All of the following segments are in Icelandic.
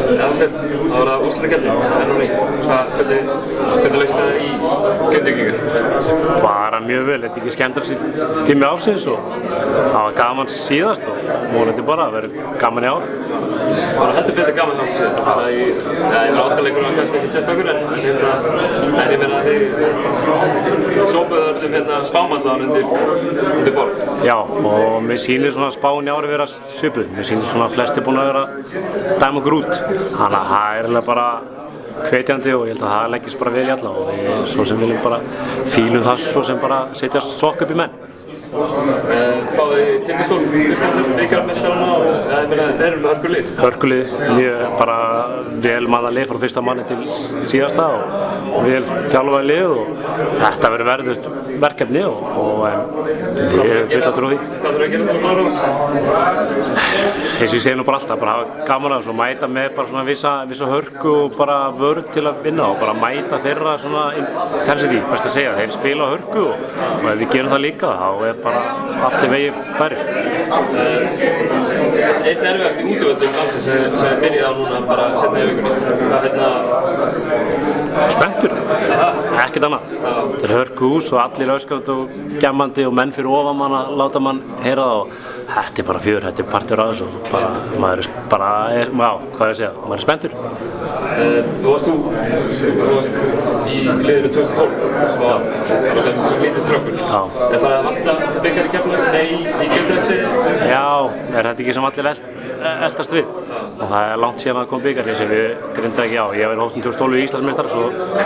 Hafsteinn, þá var það úrslitakeppnin enn á ný. Hvernig leggst það í Grindvíkinga? Bara mjög vel, þetta er ekki skemmtilegasti tími ársins og það var gaman síðast og vonandi bara að vera gaman í ár. Það var heldur betur gaman þá síðast að fara í, yfir áttaleikurinn var kannski ekkert sérstakur en ég meina þið sópuðu öllum spámanlaðan undir borð. Já, og mér sýnir svona spáin í ári vera svipuð. Mér sýnir svona flesti búin að vera dæma okkur út. Þannig að það er eiginlega bara hvetjandi og ég held að það leggist bara vel í alla og við svo sem viljum bara fílum það svo sem bara setja sokk upp í menn. Fáðu þið Tindastól, bikarmeistarana og þeir eru með hörkulið? Hörkulið, mjög bara vel mannað lið frá fyrsta manni til síðasta og vel þjálfaði lið og þetta verður verðugt verkefni og við höfum fullt að trú því. Hvað þurfa að gera til að klára það? Eins og ég segi nú bara alltaf, bara hafa gaman að þessu og mæta með bara svona vissa hörku og bara vörð til að vinna og bara mæta þeirra svona intensity, best að segja. Þeir spila hörku og ef við gerum það líka þá er bara allir vegið færir. Einn erfiðast í útivöllum landsins sem byrjaði á núna bara seinna í vikunni. Spenntur, ekkert annað. Þetta er hörkuhús og allir öskrandi og gjammandi og menn fyrir ofan mann að láta mann heyra það og þetta er bara fjör, þetta er partur af þessu og bara, maður er bara, hvað ég segja, maður er spenntur. Þú varst í liðinu 2012 sem lítið strákur. Er það að vanta byggar í Keflavík? Nei, í Grindavík? Já, er þetta ekki sem allir eltast við? Og það er langt síðan að koma byggarlið sem við Grindavík, já, ég var í hópnum 2012 í Íslandsmeistar, svo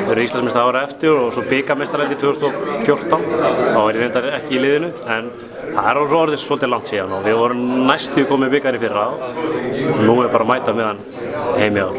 verður Íslandsmeistar ára eftir og svo byggarmeistaraldi 2014. Þá er ég reyndar ekki í liðinu, en það er orðið svolítið langt síðan og við vorum næstu komið byggar í fyrra og nú er bara að mæta með hann heim í ár.